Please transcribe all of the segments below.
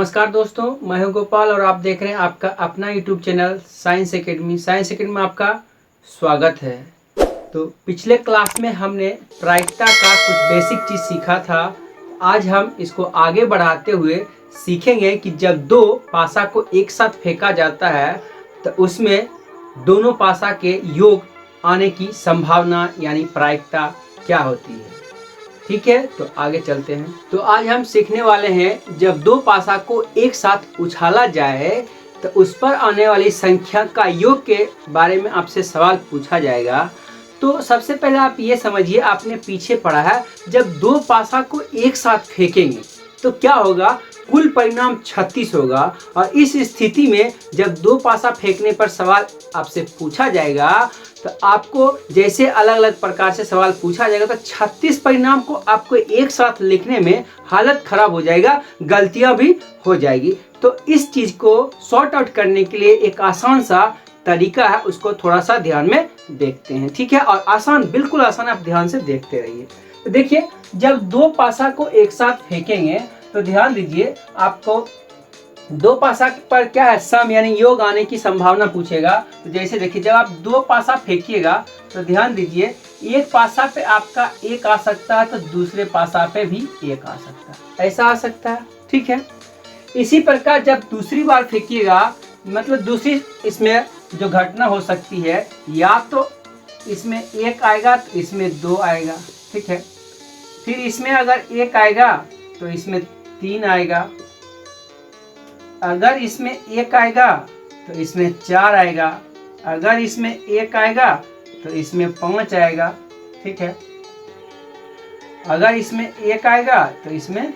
नमस्कार दोस्तों, मैं हूं गोपाल और आप देख रहे हैं आपका अपना YouTube channel science academy. Science academy में आपका स्वागत है। तो पिछले क्लास में हमने प्रायिकता का कुछ बेसिक चीज़ सीखा था। आज हम इसको आगे बढ़ाते हुए सीखेंगे कि जब दो पासा को एक साथ फेंका जाता है तो उसमें दोनों पासा के योग आने की संभावना यानी प्रायिकता क्या होती है। ठीक है, तो आगे चलते हैं। तो आज हम सीखने वाले हैं जब दो पासा को एक साथ उछाला जाए तो उस पर आने वाली संख्या का योग के बारे में आपसे सवाल पूछा जाएगा। तो सबसे पहले आप ये समझिए, आपने पीछे पढ़ा है जब दो पासा को एक साथ फेंकेंगे तो क्या होगा, कुल परिणाम 36 होगा। और इस स्थिति में जब दो पासा फेंकने पर सवाल आपसे पूछा जाएगा तो आपको जैसे अलग अलग प्रकार से सवाल पूछा जाएगा तो 36 परिणाम को आपको एक साथ लिखने में हालत खराब हो जाएगा, गलतियां भी हो जाएगी। तो इस चीज को सॉर्ट आउट करने के लिए एक आसान सा तरीका है, उसको थोड़ा सा ध्यान में देखते हैं। ठीक है, और आसान, बिल्कुल आसान, आप ध्यान से देखते रहिए। तो देखिए, जब दो पासा को एक साथ फेंकेंगे तो ध्यान दीजिए, आपको दो पासा पर क्या है, सम यानी योग आने की संभावना पूछेगा। तो जैसे देखिए, जब आप दो पासा फेंकिएगा तो ध्यान दीजिए, एक पासा पे आपका एक आ सकता है तो दूसरे पासा पे भी एक आ सकता है, ऐसा आ सकता है। ठीक है, इसी प्रकार जब दूसरी बार फेंकिएगा, मतलब दूसरी इसमें जो घटना हो सकती है, या तो इसमें एक आएगा तो इसमें दो आएगा। ठीक है, फिर इसमें अगर एक आएगा तो इसमें तीन आएगा, अगर इसमें एक आएगा तो इसमें चार आएगा, अगर इसमें एक आएगा तो इसमें पांच आएगा। ठीक है, अगर इसमें एक आएगा तो इसमें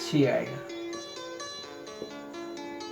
6 आएगा।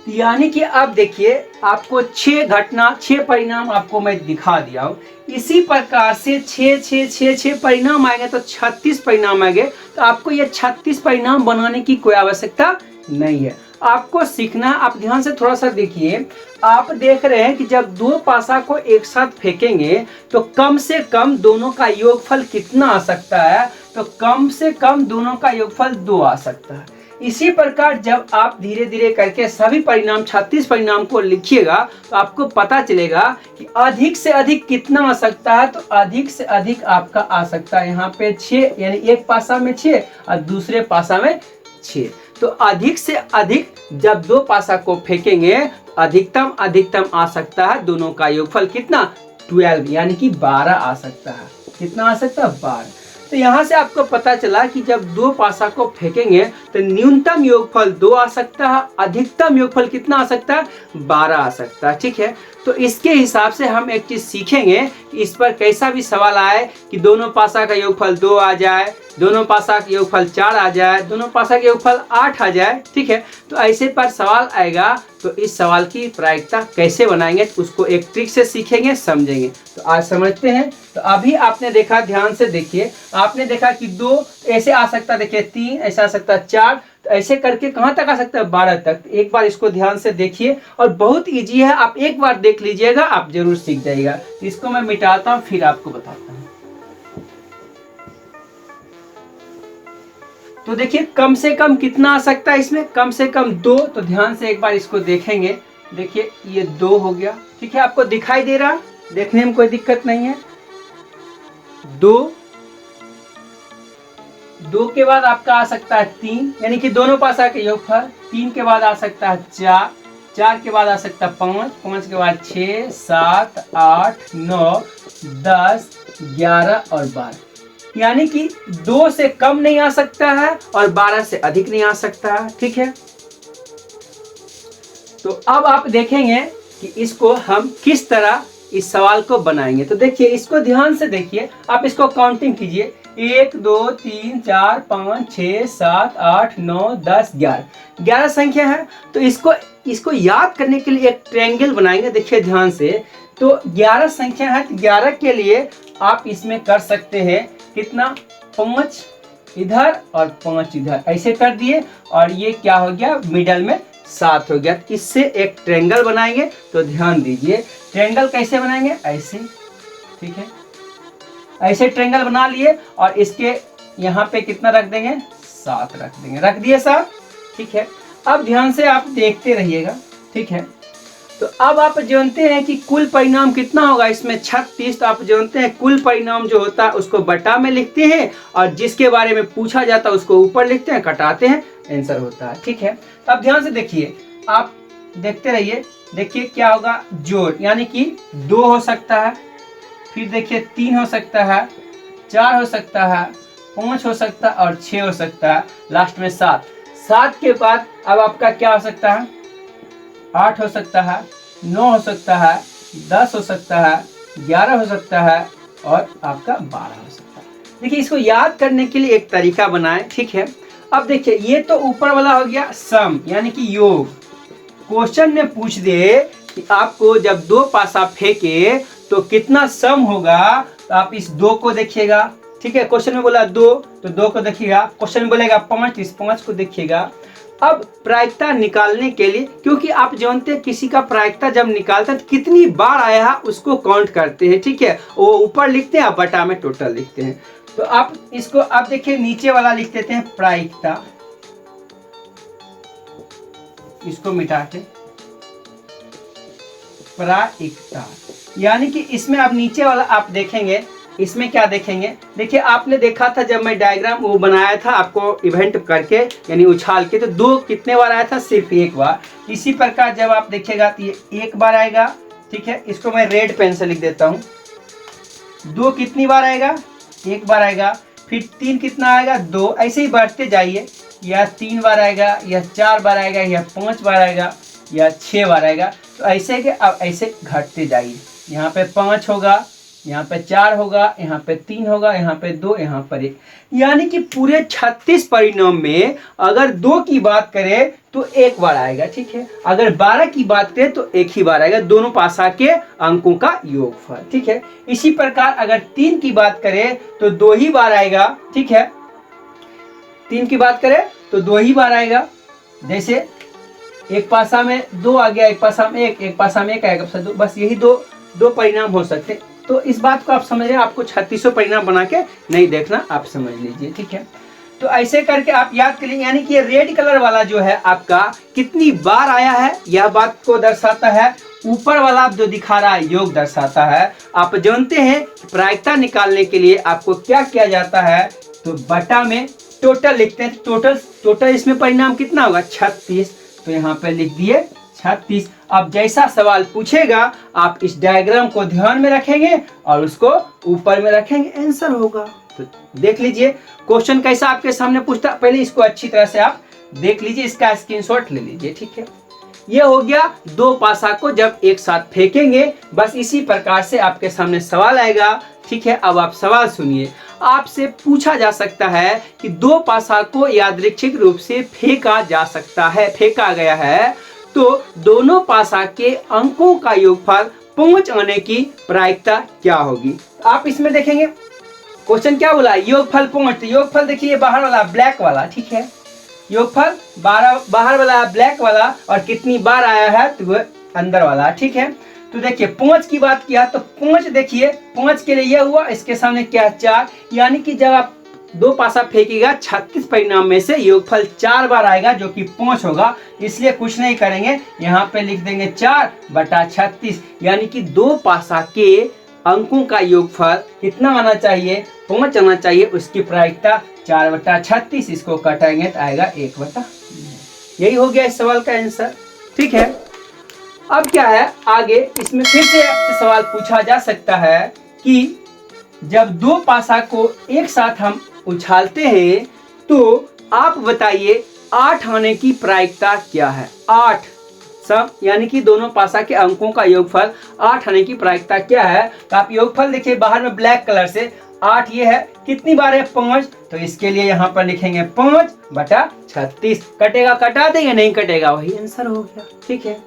यानी कि आप देखिए, आपको 6 घटना, 6 परिणाम आपको मैं दिखा दिया हूं। इसी प्रकार से 6 परिणाम आएंगे तो 36 परिणाम आएंगे। तो आपको ये 36 परिणाम बनाने की कोई आवश्यकता नहीं है, आपको सीखना। आप ध्यान से थोड़ा सा देखिए, आप देख रहे हैं कि जब दो पासा को एक साथ फेंकेंगे तो कम से कम दोनों का योगफल कितना आ सकता है, तो कम से कम दोनों का योगफल 2 आ सकता है। इसी प्रकार जब आप धीरे धीरे करके सभी परिणाम 36 परिणाम को लिखिएगा तो आपको पता चलेगा कि अधिक से अधिक कितना आ सकता है। तो अधिक से अधिक आपका आ सकता है यहाँ पे 6, यानी एक पासा में 6 और दूसरे पासा में 6। तो अधिक से अधिक जब दो पासा को फेंकेंगे तो अधिकतम आ सकता है दोनों का योगफल कितना, 12, यानी कि 12 आ सकता है। कितना आ सकता है, 12। तो यहाँ से आपको पता चला कि जब दो पासा को फेंकेंगे तो न्यूनतम योगफल 2 आ सकता है, अधिकतम योगफल कितना आ सकता है, 12 आ सकता है। ठीक है, तो इसके हिसाब से हम एक चीज सीखेंगे कि इस पर कैसा भी सवाल आए कि दोनों पासा का योगफल 2 आ जाए, दोनों पासा का योगफल 4 आ जाए, दोनों पासा का योगफल 8 आ जाए। ठीक है, तो ऐसे पर सवाल आएगा तो इस सवाल की प्रायिकता कैसे बनाएंगे उसको एक ट्रिक से सीखेंगे, समझेंगे। तो आज समझते हैं। तो अभी आपने देखा, ध्यान से देखिए, आपने देखा कि 2 ऐसे आ सकता है, देखिए 3 ऐसा आ सकता है, 4, तो ऐसे करके कहां तक आ सकता है, 12 तक। एक बार इसको ध्यान से देखिए और बहुत इजी है, आप एक बार देख लीजिएगा, आप जरूर सीख जाइएगा। इसको मैं मिटाता हूं फिर आपको बताता हूं। तो देखिए, कम से कम कितना आ सकता है इसमें, कम से कम 2। तो ध्यान से एक बार इसको देखेंगे, देखिए ये 2 हो गया। ठीक है, आपको दिखाई दे रहा, देखने में कोई दिक्कत नहीं है। 2 के बाद आपका आ सकता है 3, यानी कि दोनों पासा के योगफल। 3 के बाद आ सकता है 4 के बाद आ सकता है 5 के बाद 6, 7, 8, 9, 10, 11 और 12। यानी कि 2 से कम नहीं आ सकता है और 12 से अधिक नहीं आ सकता है। ठीक है, तो अब आप देखेंगे कि इसको हम किस तरह इस सवाल को बनाएंगे। तो देखिए, इसको ध्यान से देखिए, आप इसको काउंटिंग कीजिए, 1 2 3 4 5 6 7 8 9 10 11 संख्या है। तो इसको याद करने के लिए एक ट्रायंगल बनाएंगे। देखिए ध्यान से, तो 11 संख्या है, तो 11 के लिए आप इसमें कर सकते हैं कितना, 5 इधर और 5 इधर, ऐसे कर दिए और ये क्या हो गया, मिडल में 7 हो गया। तो इससे एक ट्रायंगल बनाएंगे। तो ध्यान दीजिए, ट्रायंगल कैसे बनाएंगे, ऐसे। ठीक है, ऐसे ट्रायंगल बना लिए और इसके यहाँ पे कितना रख देंगे, 7 रख देंगे, रख दिए 7। ठीक है, अब ध्यान से आप देखते रहिएगा, ठीक है। तो अब आप जानते हैं कि कुल परिणाम कितना होगा इसमें 36। तो आप जानते हैं कुल परिणाम जो होता है उसको बटा में लिखते हैं और जिसके बारे में पूछा जाता है उसको ऊपर लिखते हैं, कटाते हैं, आंसर होता है, ठीक है। अब ध्यान से देखिए, आप देखते रहिए। देखिए क्या होगा, जोड़, यानी कि 2 हो सकता है, फिर देखिए 3 हो सकता है, 4 हो सकता है, 5 हो सकता है और 6 हो सकता है, लास्ट में 7। 7 के बाद अब आपका क्या हो सकता है, 8 हो सकता है, 9 हो सकता है, 10 हो सकता है, 11 हो सकता है और आपका 12 हो सकता है। देखिए इसको याद करने के लिए एक तरीका बनाएं, ठीक है। अब देखिए ये तो ऊपर वाला हो गया सम, यानी कि योग। क्वेश्चन में पूछ दे कि आपको जब 2 पासा फेंके तो कितना सम होगा, तो आप इस 2 को देखिएगा, ठीक है। क्वेश्चन में बोला 2, तो 2 को देखिएगा। क्वेश्चन में बोलेगा 5, इस 5 को देखिएगा। अब प्रायिकता निकालने के लिए, क्योंकि आप जानते हैं किसी का प्रायिकता जब निकालते हैं तो कितनी बार आया है उसको काउंट करते हैं, ठीक है। वो ऊपर लिखते हैं, बटा में टोटल लिखते हैं। तो आप इसको आप देखिए नीचे वाला लिख देते हैं प्रायिकता, इसको मिटा के प्रायिकता, यानी कि इसमें अब नीचे वाला आप देखेंगे, इसमें क्या देखेंगे। देखिए आपने देखा था जब मैं डायग्राम वो बनाया था आपको इवेंट करके, यानी उछाल के, तो 2 कितने बार आया था, सिर्फ 1 बार। इसी प्रकार जब आप देखिएगा तो ये 1 बार आएगा, ठीक है। इसको मैं रेड पेन से लिख देता हूँ। 2 कितनी बार आएगा, 1 बार आएगा। फिर 3 कितना आएगा, 2। ऐसे ही बढ़ते जाइए, या 3 बार आएगा, या 4 बार आएगा, या 5 बार आएगा, या 6 बार आएगा। तो ऐसे के अब ऐसे घटते जाइए। यहाँ पे 5 होगा, यहाँ पे 4 होगा, यहाँ पे 3 होगा, यहाँ पे 2, यहाँ पर 1। यानी कि पूरे 36 परिणाम में अगर 2 की बात करें तो 1 बार आएगा, ठीक है। अगर 12 की बात करें तो 1 ही बार आएगा, दोनों पासा के अंकों का योगफल, ठीक है। इसी प्रकार अगर 3 की बात करें तो 2 ही बार आएगा, ठीक है। 3 की बात करें तो 2 ही बार आएगा। जैसे एक पासा में 2 आ गया, एक पासा में 1, एक पासा में 1 आएगा, 2, बस यही दो परिणाम हो सकते हैं। तो इस बात को आप समझ रहे हैं, आपको 3600 परिणाम बना के नहीं देखना, आप समझ लीजिए, ठीक है। तो ऐसे करके आप याद करेंगे, यानी कि ये रेड कलर वाला जो है आपका कितनी बार आया है यह बात को दर्शाता है। ऊपर वाला जो दिखा रहा है योग दर्शाता है। आप जानते हैं प्रायिकता निकालने के लिए आपको क्या किया जाता है, तो बटा में टोटल लिखते हैं। टोटल इसमें परिणाम कितना होगा, 36। तो यहाँ पे लिख दिए 36। अब जैसा सवाल पूछेगा आप इस डायग्राम को ध्यान में रखेंगे और उसको ऊपर में रखेंगे, आंसर होगा। तो देख लीजिए क्वेश्चन कैसा आपके सामने पूछता, पहले इसको अच्छी तरह से आप देख लीजिए, इसका स्क्रीनशॉट ले लीजिए, ठीक है। ये हो गया 2 पासा को जब एक साथ फेंकेंगे, बस इसी प्रकार से आपके सामने सवाल आएगा, ठीक है। अब आप सवाल सुनिए। आपसे पूछा जा सकता है कि 2 पासा को यादृच्छिक रूप से फेंका जा सकता है, फेंका गया है, तो दोनों पासा के अंकों का योगफल 5 आने की प्रायिकता क्या होगी। आप इसमें देखेंगे क्वेश्चन क्या बोला, योगफल 5। तो योगफल देखिए बाहर वाला ब्लैक वाला, ठीक है। योगफल बाहर वाला ब्लैक वाला, और कितनी बार आया है तो वो अंदर वाला, ठीक है। तो देखिए 5 की बात किया तो 5 देखिए 5 के लिए यह हुआ, इसके सामने क्या 4, यानी कि जब आप 2 पासा फेंकेगा 36 परिणाम में से योगफल 4 बार आएगा जो कि 5 होगा। इसलिए कुछ नहीं करेंगे, यहाँ पे लिख देंगे 4/36, यानी कि 2 पासा के अंकों का योगफल कितना आना चाहिए, 5 आना चाहिए। उसकी प्रायिकता 4/36, इसको काटेंगे तो आएगा 1/। यही हो गया इस सवाल का आंसर, ठीक है। अब क्या है आगे, इसमें फिर से आपसे सवाल पूछा जा सकता है कि जब 2 पासा को एक साथ हम उछालते हैं तो आप बताइए 8 आने की प्रायिकता क्या है। 8 सब, यानी कि दोनों पासा के अंकों का योगफल 8 आने की प्रायिकता क्या है। तो आप योगफल देखिए बाहर में ब्लैक कलर से, 8 ये है, कितनी बार है 5, तो इसके लिए यहाँ पर लिखेंगे 5/36। कटेगा कटा देंगे, नहीं कटेगा वही आंसर हो गया, ठीक है।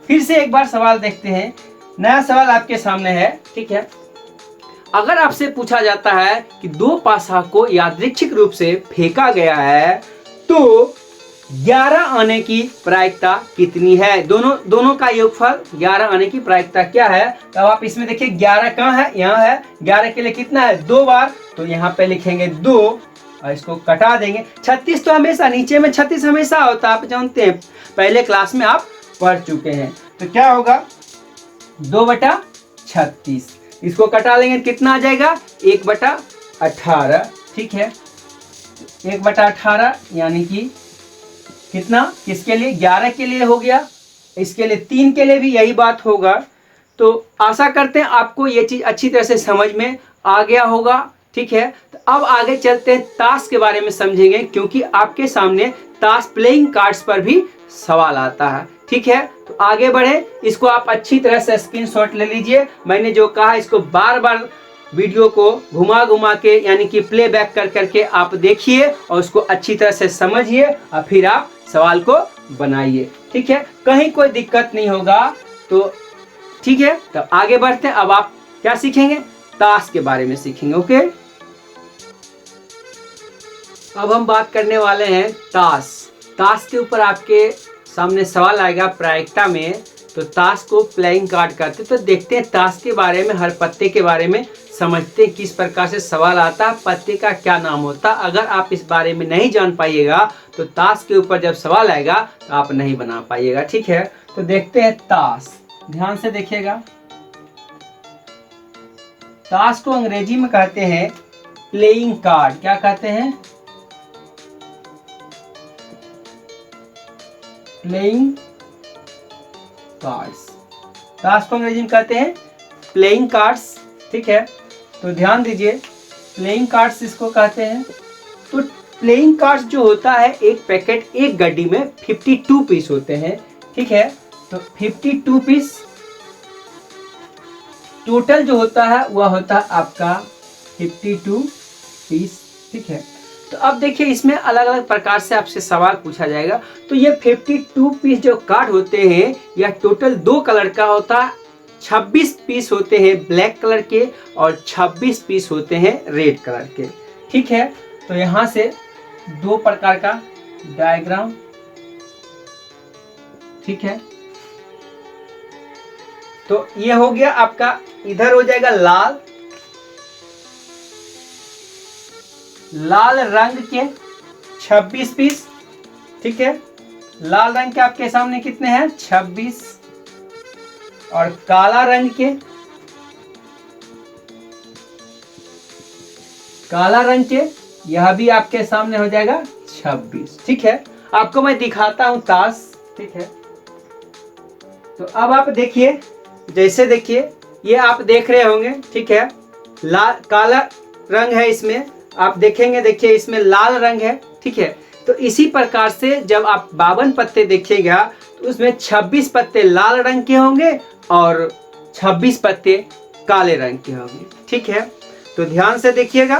फिर से एक बार सवाल देखते हैं, नया सवाल आपके सामने है, ठीक है। अगर आपसे पूछा जाता है कि 2 पासा को यादृच्छिक रूप से फेंका गया है तो 11 आने की प्रायिकता कितनी है। दोनों का योगफल 11 आने की प्रायिकता क्या है। तो आप इसमें देखिए 11 कहाँ है, यहाँ है। 11 के लिए कितना है 2 बार, तो यहाँ पे लिखेंगे 2, और इसको कटा देंगे। 36 तो हमेशा नीचे में 36 हमेशा होता है, आप जानते हैं, पहले क्लास में आप पढ़ चुके हैं। तो क्या होगा 2/36, इसको कटा लेंगे कितना आ जाएगा 1/18। ठीक है, 1/18 यानी कि कितना, किसके लिए 11 के लिए हो गया, इसके लिए 3 के लिए भी यही बात होगा। तो आशा करते हैं आपको ये चीज़ अच्छी तरह से समझ में आ गया होगा। ठीक है, तो अब आगे चलते हैं, ताश के बारे में समझेंगे, क्योंकि आपके सामने ताश प्लेइंग कार्ड्स पर भी सवाल आता है। ठीक है, तो आगे बढ़े, इसको आप अच्छी तरह से स्क्रीनशॉट ले लीजिए। मैंने जो कहा इसको बार बार वीडियो को घुमा घुमा के यानी कि प्लेबैक कर करके आप देखिए और उसको अच्छी तरह से समझिए और फिर आप सवाल को बनाइए। ठीक है, कहीं कोई दिक्कत नहीं होगा। तो ठीक है, तो आगे बढ़ते हैं। अब आप क्या सीखेंगे, ताश के बारे में सीखेंगे। ओके, अब हम बात करने वाले हैं ताश। ताश के ऊपर आपके सामने सवाल आएगा प्रायिकता में, तो ताश को प्लेइंग कार्ड कहते हैं। तो देखते हैं ताश के बारे में, हर पत्ते के बारे में समझते हैं, किस प्रकार से सवाल आता है, पत्ते का क्या नाम होता है। अगर आप इस बारे में नहीं जान पाइएगा तो ताश के ऊपर जब सवाल आएगा तो आप नहीं बना पाइएगा। ठीक है, तो देखते हैं ताश, ध्यान से देखिएगा। ताश को अंग्रेजी में कहते हैं प्लेइंग कार्ड। क्या कहते हैं, प्लेइंग कार्ड्स। ताश को अंग्रेजी में कहते हैं प्लेइंग कार्ड्स। ठीक है, तो ध्यान दीजिए, प्लेइंग कार्ड्स इसको कहते हैं। तो प्लेइंग कार्ड्स जो होता है, एक पैकेट, एक गड्डी में 52 पीस होते हैं। ठीक है, तो 52 पीस टोटल जो होता है वह होता है आपका 52 पीस। ठीक है, तो अब देखिए इसमें अलग अलग प्रकार से आपसे सवाल पूछा जाएगा। तो ये 52 पीस जो कार्ड होते हैं यह टोटल 2 कलर का होता है। 26 पीस होते हैं ब्लैक कलर के और 26 पीस होते हैं रेड कलर के। ठीक है, तो यहाँ से 2 प्रकार का डायग्राम। ठीक है, तो ये हो गया आपका, इधर हो जाएगा लाल रंग के 26 पीस। ठीक है, लाल रंग के आपके सामने कितने हैं 26, और काला रंग के यह भी आपके सामने हो जाएगा 26। ठीक है, आपको मैं दिखाता हूं ताश। ठीक है, तो अब आप देखिए, जैसे देखिए ये आप देख रहे होंगे। ठीक है, काला रंग है इसमें, आप देखेंगे, देखिए इसमें लाल रंग है। ठीक है, तो इसी प्रकार से जब आप 52 पत्ते देखिएगा तो उसमें 26 पत्ते लाल रंग के होंगे और 26 पत्ते काले रंग के होंगे। ठीक है, तो ध्यान से देखिएगा।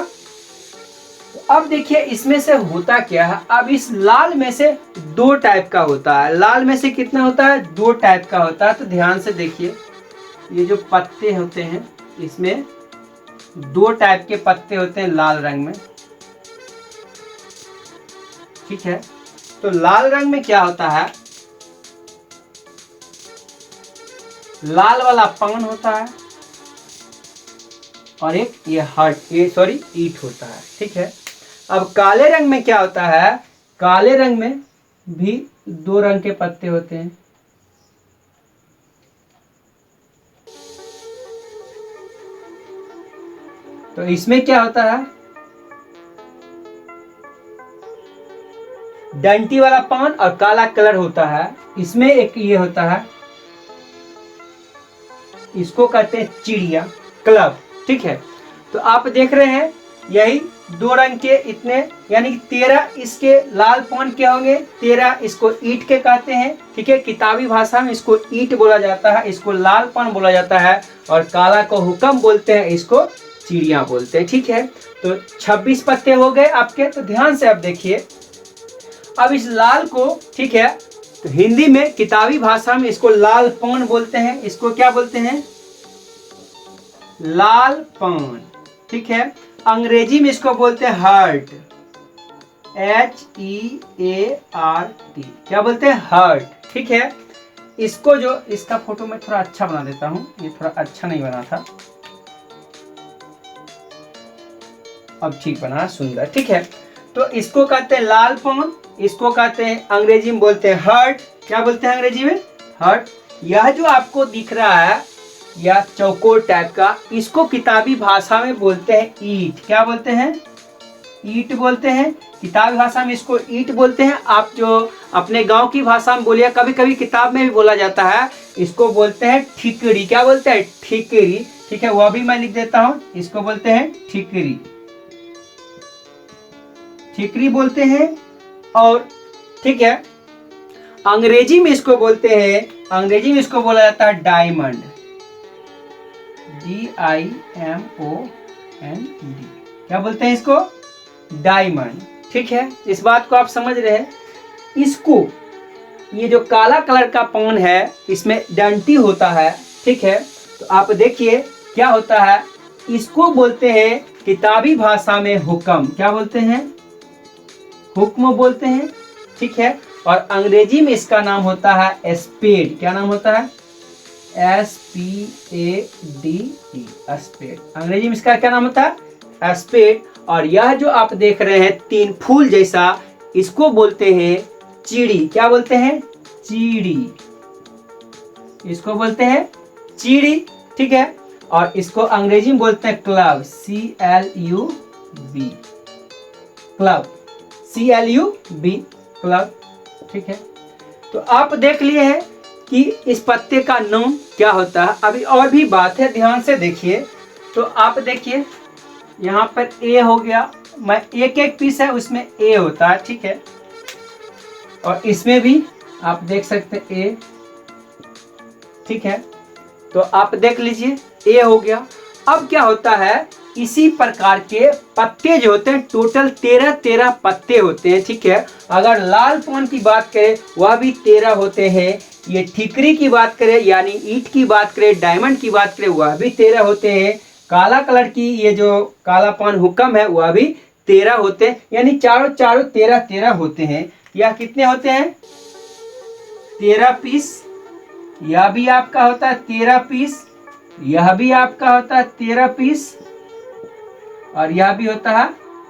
तो अब देखिए इसमें से होता क्या है, अब इस लाल में से 2 टाइप का होता है। लाल में से कितना होता है 2 टाइप का होता है। तो ध्यान से देखिए, ये जो पत्ते होते हैं इसमें 2 टाइप के पत्ते होते हैं लाल रंग में। ठीक है, तो लाल रंग में क्या होता है, लाल वाला पान होता है और एक ये ईंट होता है। ठीक है, अब काले रंग में क्या होता है, काले रंग में भी 2 रंग के पत्ते होते हैं। तो इसमें क्या होता है, डंटी वाला पान और काला कलर होता है। इसमें एक ये होता है, इसको कहते हैं चिड़िया क्लब। ठीक है, तो आप देख रहे हैं यही 2 रंग के इतने, यानी 13 इसके लाल पान के होंगे, 13 इसको ईंट के कहते हैं। ठीक है, किताबी भाषा में इसको ईंट बोला जाता है, इसको लाल पान बोला जाता है, और काला को हुक्म बोलते हैं, इसको चिड़िया बोलते हैं। ठीक है, तो 26 पत्ते हो गए आपके। तो ध्यान से आप देखिए, अब इस लाल को, ठीक है, तो हिंदी में किताबी भाषा में इसको लाल पान बोलते हैं। इसको क्या बोलते हैं, लाल पान। ठीक है, अंग्रेजी में इसको बोलते हैं हर्ट, HEART। क्या बोलते हैं, हर्ट। ठीक है, इसको जो, इसका फोटो मैं थोड़ा अच्छा बना देता हूं, ये थोड़ा अच्छा नहीं बना था, अब ठीक बना, सुंदर। ठीक है, तो इसको कहते हैं लाल पॉन, इसको कहते हैं अंग्रेजी में बोलते हैं हर्ट। क्या बोलते हैं अंग्रेजी में? हर्ट। यह जो आपको दिख रहा है या चौकोर टाइप का, इसको किताबी भाषा में बोलते हैं ईट। क्या बोलते हैं? ईट बोलते हैं। किताबी भाषा में इसको ईट बोलते हैं। आप जो अपने गांव की भाषा में बोलिए, कभी कभी किताब में भी बोला जाता है, इसको बोलते हैं ठिकरी। क्या बोलते हैं? ठिकरी। ठीक है, वह भी मैं लिख देता हूं, इसको बोलते हैं ठिकरी, ठिकरी बोलते हैं। और ठीक है, अंग्रेजी में इसको बोलते हैं, अंग्रेजी में इसको बोला जाता है डायमंड, DIMOND। क्या बोलते हैं इसको? डायमंड। ठीक है, इस बात को आप समझ रहे हैं। इसको, ये जो काला कलर का पॉन है, इसमें डंटी होता है। ठीक है, तो आप देखिए क्या होता है, इसको बोलते हैं किताबी भाषा में हुक्म। क्या बोलते हैं? हुक्म बोलते हैं। ठीक है, और अंग्रेजी में इसका नाम होता है स्पेड। क्या नाम होता है? SPADE, spade. अंग्रेजी में इसका क्या नाम होता है? स्पेड। और यह जो आप देख रहे हैं तीन फूल जैसा, इसको बोलते हैं चीड़ी। क्या बोलते हैं? चीड़ी। इसको बोलते हैं चीड़ी। ठीक है, और इसको अंग्रेजी में बोलते हैं club, CLUB, club, CLUB, club. ठीक है, तो आप देख लिए हैं कि इस पत्ते का नाम क्या होता है। अभी और भी बात है, ध्यान से देखिए। तो आप देखिए यहाँ पर ए हो गया, मैं एक एक पीस है उसमें ए होता है। ठीक है, और इसमें भी आप देख सकते हैं ए। ठीक है, तो आप देख लीजिए ए हो गया। अब क्या होता है, इसी प्रकार के पत्ते जो होते हैं, टोटल 13 पत्ते होते हैं। ठीक है, अगर लाल पॉन की बात करें वह भी 13 होते हैं। ये ठिकरी की बात करें यानी ईट की बात करें, डायमंड की बात करें, वह भी 13 होते हैं। काला कलर की ये जो काला पॉन हुक्म है वह भी 13 होते हैं, यानी चारों 13 होते हैं। यह कितने होते हैं? 13 पीस। यह भी आपका होता है 13 पीस, यह भी आपका होता है 13 पीस, और यह भी होता है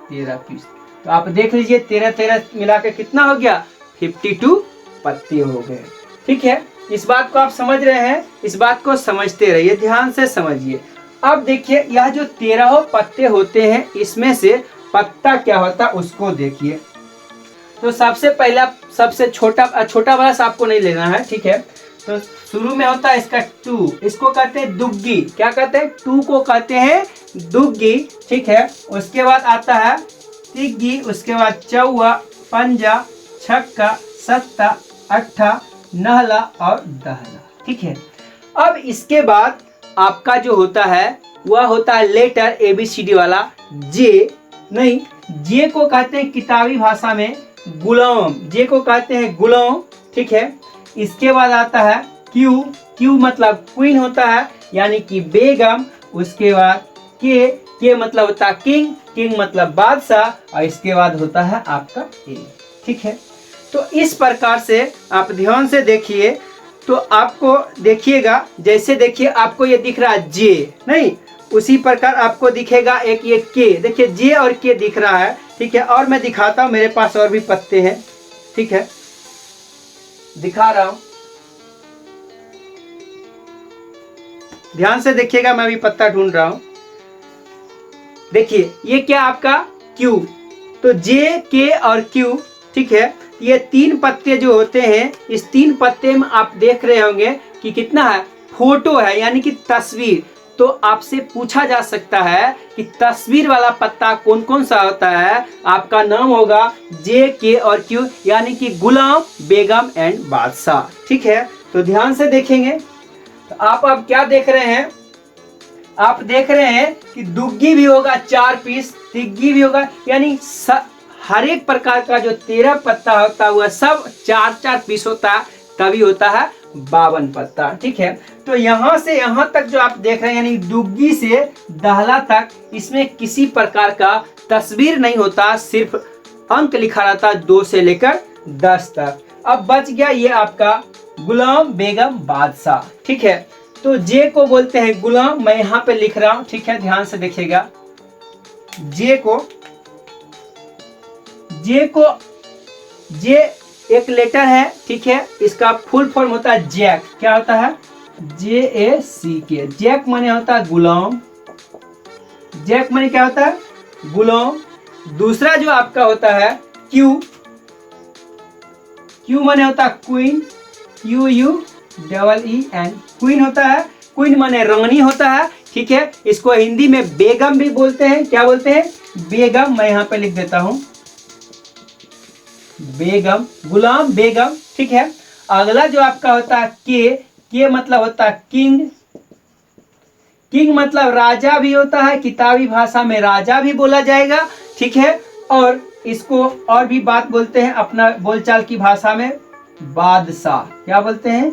13 पीस। तो आप देख लीजिए 13 मिला के कितना हो गया? 52 पत्ते हो गए। ठीक है, इस बात को आप समझ रहे हैं, इस बात को समझते रहिए, ध्यान से समझिए। अब देखिए यह जो 13 पत्ते होते हैं, इसमें से पत्ता क्या होता है उसको देखिए। तो सबसे पहला, सबसे छोटा वाला आपको नहीं लेना है। ठीक है, तो शुरू में होता है इसका टू, इसको कहते हैं दुग्गी। क्या कहते हैं? टू को कहते हैं दुग्गी। ठीक है, उसके बाद आता है तिग्गी, उसके बाद चौवा, पंजा, छक्का, सत्ता, अट्ठा, नहला और दहला। ठीक है, अब इसके बाद आपका जो होता है वह होता है लेटर ABCD वाला जे। नहीं, जे को कहते हैं किताबी भाषा में गुलाम, जे को कहते हैं गुलाम। ठीक है, इसके बाद आता है क्यू, क्यू मतलब क्वीन होता है यानी कि बेगम। उसके बाद के मतलब होता है किंग, किंग मतलब बादशाह, और इसके बाद होता है आपका ए। ठीक है, तो इस प्रकार से आप ध्यान से देखिए। तो आपको देखिएगा, जैसे देखिए आपको ये दिख रहा है जे, नहीं, उसी प्रकार आपको दिखेगा एक ये के। देखिए जे और के दिख रहा है। ठीक है, और मैं दिखाता हूं, मेरे पास और भी पत्ते हैं। ठीक है, दिखा रहा हूं, ध्यान से देखिएगा, मैं भी पत्ता ढूंढ रहा हूं। देखिए ये क्या आपका क्यू, तो जे, के और क्यू। ठीक है, ये 3 पत्ते जो होते हैं, इस 3 पत्ते में आप देख रहे होंगे कि कितना है, फोटो है यानी कि तस्वीर। तो आपसे पूछा जा सकता है कि तस्वीर वाला पत्ता कौन कौन सा होता है? आपका नाम होगा जे, के और क्यू, यानी कि गुलाम, बेगम एंड बादशाह। ठीक है, तो ध्यान से देखेंगे। तो आप अब क्या देख रहे हैं? आप देख रहे हैं कि दुग्गी भी होगा 4 पीस, तिग्गी भी होगा, यानी हर एक प्रकार का जो 13 पत्ता होता है वह सब 4 पीस होता है, तभी होता है 52 पत्ता। ठीक है, तो यहाँ से यहाँ तक जो आप देख रहे हैं यानी दुग्गी से दहला तक, इसमें किसी प्रकार का तस्वीर नहीं होता, सिर्फ अंक लिखा रहता 2 से लेकर 10 तक। अब बच गया ये आपका गुलाम, बेगम, बादशाह। ठीक है, तो जे को बोलते हैं गुलाम, मैं यहाँ पे लिख रहा हूँ। ठीक है, ध्यान से देखिएगा, जे को जे एक लेटर है, ठीक है, इसका फुल फॉर्म होता है जैक। क्या होता है? JACK। जैक माने होता है गुलाम। जैक माने क्या होता है? गुलाम। दूसरा जो आपका होता है क्यू। क्यू माने होता है क्वीन। QUEEN। क्वीन होता है, क्वीन माने रानी होता है, ठीक है। इसको हिंदी में बेगम भी बोलते हैं। क्या बोलते हैं? बेगम। मैं यहां पे लिख देता हूं बेगम, गुलाम बेगम, ठीक है। अगला जो आपका होता है के मतलब होता है किंग। किंग मतलब राजा भी होता है, किताबी भाषा में राजा भी बोला जाएगा, ठीक है। और इसको और भी बात बोलते हैं अपना बोलचाल की भाषा में, बादशाह। क्या बोलते हैं?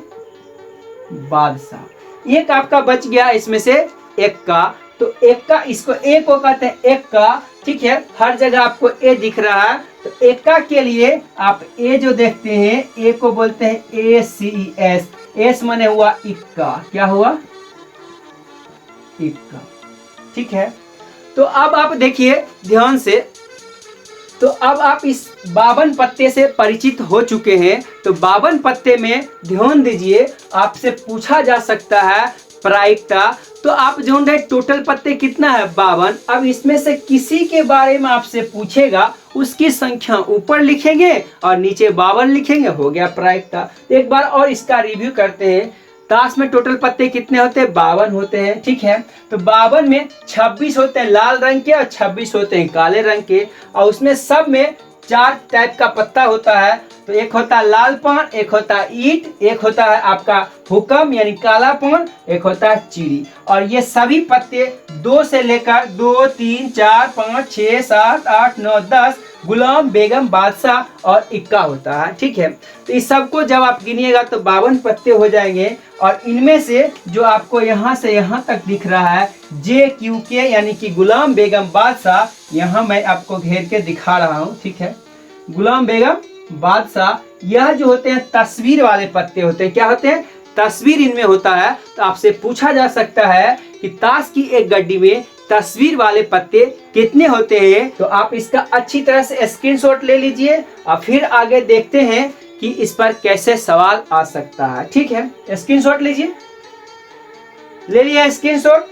बादशाह। एक आपका बच गया इसमें से एक का, तो एक का, इसको ए को कहते हैं एक का, ठीक है। हर जगह आपको ए दिख रहा है, तो एका के लिए आप ए जो देखते हैं, ए को बोलते हैं ACES। एस माने हुआ इक्का। क्या हुआ? इक्का, ठीक है। तो अब आप देखिए ध्यान से, तो अब आप इस 52 पत्ते से परिचित हो चुके हैं। तो 52 पत्ते में ध्यान दीजिए, आपसे पूछा जा सकता है प्रायिकता। तो आप जो है टोटल पत्ते कितना है? 52। अब इसमें से किसी के बारे में आपसे पूछेगा, उसकी संख्या ऊपर लिखेंगे और नीचे 52 लिखेंगे, हो गया प्रायिकता। एक बार और इसका रिव्यू करते हैं। ताश में टोटल पत्ते कितने होते हैं? 52 होते हैं, ठीक है। तो 52 में 26 होते हैं लाल रंग के और 26 होते हैं काले रंग के, और उसमें सब में 4 टाइप का पत्ता होता है। तो एक होता है लाल पान, एक होता है ईंट, एक होता है आपका हुक्म यानी काला पान, एक होता है चीड़ी। और ये सभी पत्ते 2 से लेकर 2, 3, 4, 5, 6, 7, 8, 9, 10 गुलाम बेगम बादशाह और इक्का होता है, ठीक है। तो इस सबको जब आप गिनिएगा तो 52 पत्ते हो जाएंगे। और इनमें से जो आपको यहाँ से यहाँ तक दिख रहा है JQK यानी कि गुलाम बेगम बादशाह, यहाँ मैं आपको घेर के दिखा रहा हूँ, ठीक है। गुलाम बेगम बादशाह, यह जो होते हैं तस्वीर वाले पत्ते होते हैं। क्या होते हैं? तस्वीर इनमें होता है। तो आपसे पूछा जा सकता है कि ताश की एक गड्डी में तस्वीर वाले पत्ते कितने होते हैं। तो आप इसका अच्छी तरह से स्क्रीनशॉट ले लीजिए और फिर आगे देखते हैं कि इस पर कैसे सवाल आ सकता है, ठीक है। स्क्रीनशॉट लीजिए, ले लिया स्क्रीनशॉट।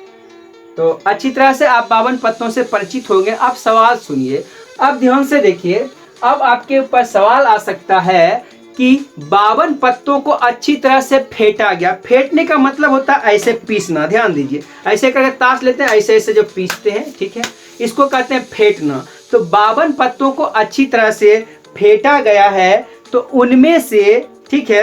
तो अच्छी तरह से आप 52 पत्तों से परिचित होंगे। अब सवाल सुनिए, अब ध्यान से देखिए। अब आपके ऊपर सवाल आ सकता है कि 52 पत्तों को अच्छी तरह से फेंटा गया। फेंटने का मतलब होता है ऐसे पीसना। ध्यान दीजिए, ऐसे करके ताश लेते हैं, ऐसे ऐसे जो पीसते हैं, ठीक है, इसको कहते हैं फेंटना। तो 52 पत्तों को अच्छी तरह से फेंटा गया है। तो उनमें से, ठीक है,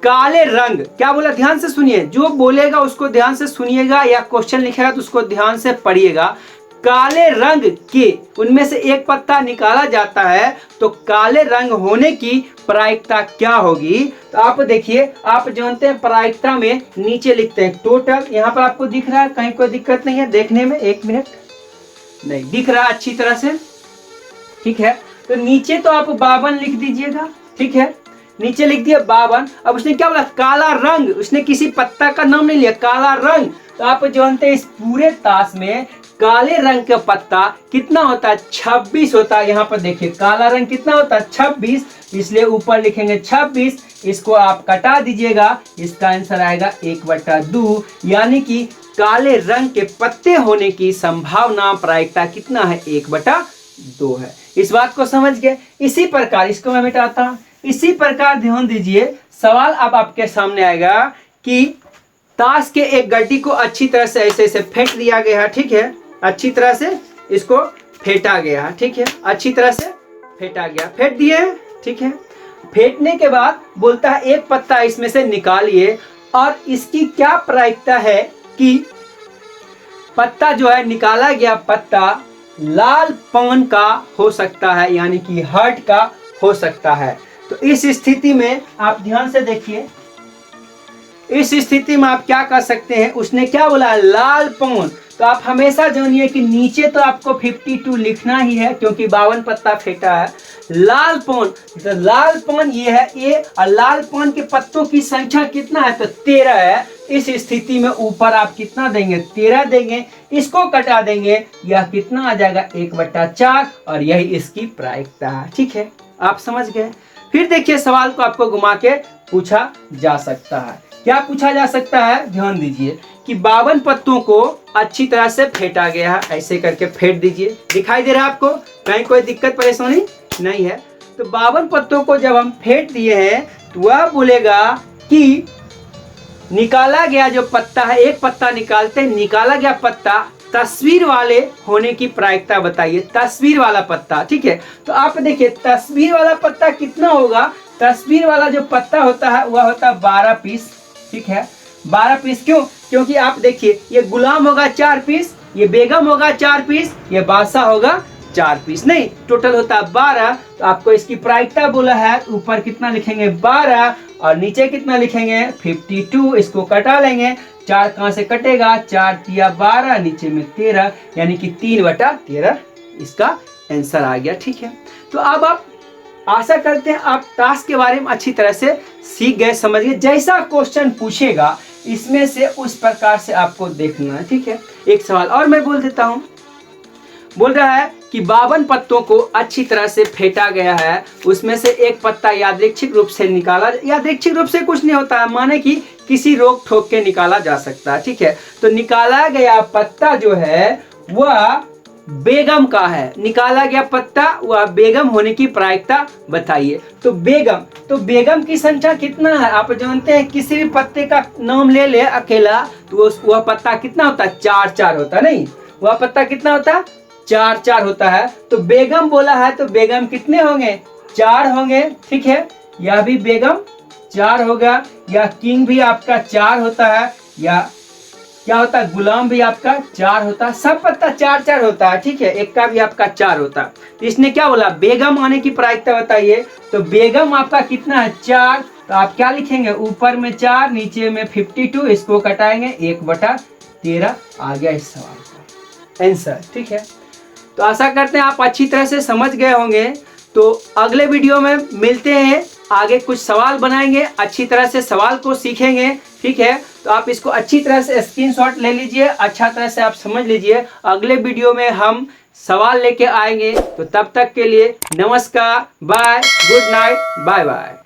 काले रंग, क्या बोला? ध्यान से सुनिए, जो बोलेगा उसको ध्यान से सुनिएगा, या क्वेश्चन लिखेगा तो उसको ध्यान से पढ़िएगा। काले रंग के उनमें से एक पत्ता निकाला जाता है, तो काले रंग होने की प्रायिकता क्या होगी? तो आप देखिए, आप जानते हैं प्रायिकता में नीचे लिखते हैं टोटल। यहाँ पर आपको दिख रहा है, कहीं कोई दिक्कत नहीं है देखने में? एक मिनट, नहीं दिख रहा अच्छी तरह से, ठीक है। तो नीचे तो आप 52 लिख दीजिएगा, ठीक है, नीचे लिख दिया 52। अब उसने क्या बोला? काला रंग। उसने किसी पत्ता का नाम नहीं लिया, काला रंग। तो आप जानते हैं इस पूरे ताश में काले रंग का पत्ता कितना होता है? 26 होता है। यहाँ पर देखिए काला रंग कितना होता है? 26, इसलिए ऊपर लिखेंगे 26। इसको आप कटा दीजिएगा, इसका आंसर आएगा 1/2। यानी कि काले रंग के पत्ते होने की संभावना प्रायिकता कितना है? 1/2 है। इस बात को समझ गए। इसी प्रकार इसको मैं मिटाता हूं। इसी प्रकार ध्यान दीजिए, सवाल अब आपके सामने आएगा कि ताश के एक गड्डी को अच्छी तरह से ऐसे ऐसे फेंट दिया गया है, ठीक है, अच्छी तरह से इसको फेंटा गया है, ठीक है, अच्छी तरह से फेंटा गया, फेंट दिए, ठीक है। फेंटने के बाद बोलता है एक पत्ता इसमें से निकालिए, और इसकी क्या प्रायिकता है कि पत्ता जो है निकाला गया पत्ता लाल पान का हो सकता है, यानी कि हर्ट का हो सकता है। तो इस स्थिति में आप ध्यान से देखिए, इस स्थिति में आप क्या कर सकते हैं? उसने क्या बोला? लाल पान। तो आप हमेशा जानिए कि नीचे तो आपको 52 लिखना ही है क्योंकि 52 पत्ता फेंटा है। लाल पान, तो लाल पान ये है ए, और लाल पान के पत्तों की संख्या कितना है तो 13 है। इस स्थिति में ऊपर आप कितना देंगे 13 देंगे, इसको कटा देंगे, यह कितना आ जाएगा 1/4 और यही इसकी प्रायिकता है। ठीक है, आप समझ गए। फिर देखिए सवाल को आपको घुमा के पूछा जा सकता है। क्या पूछा जा सकता है, ध्यान दीजिए कि 52 पत्तों को अच्छी तरह से फेंटा गया है। ऐसे करके फेंट दीजिए, दिखाई दे रहा है आपको, कहीं कोई दिक्कत परेशानी नहीं है। तो 52 पत्तों को जब हम फेंट दिए हैं तो वह बोलेगा कि निकाला गया जो पत्ता है, एक पत्ता निकालते हैं, निकाला गया पत्ता तस्वीर वाले होने की प्रायिकता बताइए। तस्वीर वाला पत्ता, ठीक है। तो आप देखिए तस्वीर वाला पत्ता कितना होगा, तस्वीर वाला जो पत्ता होता है वह होता है 12 पीस। ठीक है, 12 पीस। क्यों? क्योंकि आप देखिए ये गुलाम होगा 4 पीस, ये बेगम होगा 4 पीस, ये बादशाह होगा 4 पीस, नहीं टोटल होता है 12। तो आपको इसकी प्रायिकता बोला है, ऊपर कितना लिखेंगे 12 और नीचे कितना लिखेंगे 52। इसको कटा लेंगे, 4 कहाँ से कटेगा, 4 तिया 12, नीचे में 13, यानी कि 3/13 इसका आंसर आ गया। ठीक है, तो अब आप आशा करते हैं आप टास्क के बारे में अच्छी तरह से सीख गए, समझ गए। जैसा क्वेश्चन पूछेगा इसमें से उस प्रकार से आपको देखना है। ठीक है, एक सवाल और मैं बोल देता हूं। बोल रहा है कि 52 पत्तों को अच्छी तरह से फेंटा गया है, उसमें से एक पत्ता यादृच्छिक रूप से निकाला। यादृच्छिक रूप से कुछ नहीं होता है, माने कि किसी रोक ठोक के निकाला जा सकता है। ठीक है, तो निकाला गया पत्ता जो है वह बेगम का है। निकाला गया पत्ता वह बेगम होने की प्रायिकता बताइए। तो बेगम की संख्या कितना है, आप जानते हैं किसी भी पत्ते का नाम ले ले अकेला तो वह पत्ता कितना होता है 4 होता है, नहीं वह पत्ता कितना होता है 4 होता है। तो बेगम बोला है तो बेगम कितने होंगे 4 होंगे। ठीक है, यह भी बेगम 4 होगा, या किंग भी आपका 4 होता है, या क्या होता है गुलाम भी आपका 4 होता है। सब पत्ता 4 होता है। ठीक है, एक का भी आपका 4 होता है। तो इसने क्या बोला बेगम आने की प्रायिकता बताइए। तो बेगम आपका कितना है 4, तो आप क्या लिखेंगे ऊपर में 4, नीचे में 52, इसको कटाएंगे 1/13 आ गया इस सवाल का आंसर। ठीक है, तो आशा करते हैं आप अच्छी तरह से समझ गए होंगे। तो अगले वीडियो में मिलते हैं, आगे कुछ सवाल बनाएंगे, अच्छी तरह से सवाल को सीखेंगे। ठीक है, तो आप इसको अच्छी तरह से स्क्रीनशॉट ले लीजिए, अच्छा तरह से आप समझ लीजिए। अगले वीडियो में हम सवाल लेके आएंगे। तो तब तक के लिए नमस्कार, bye, good night, bye bye.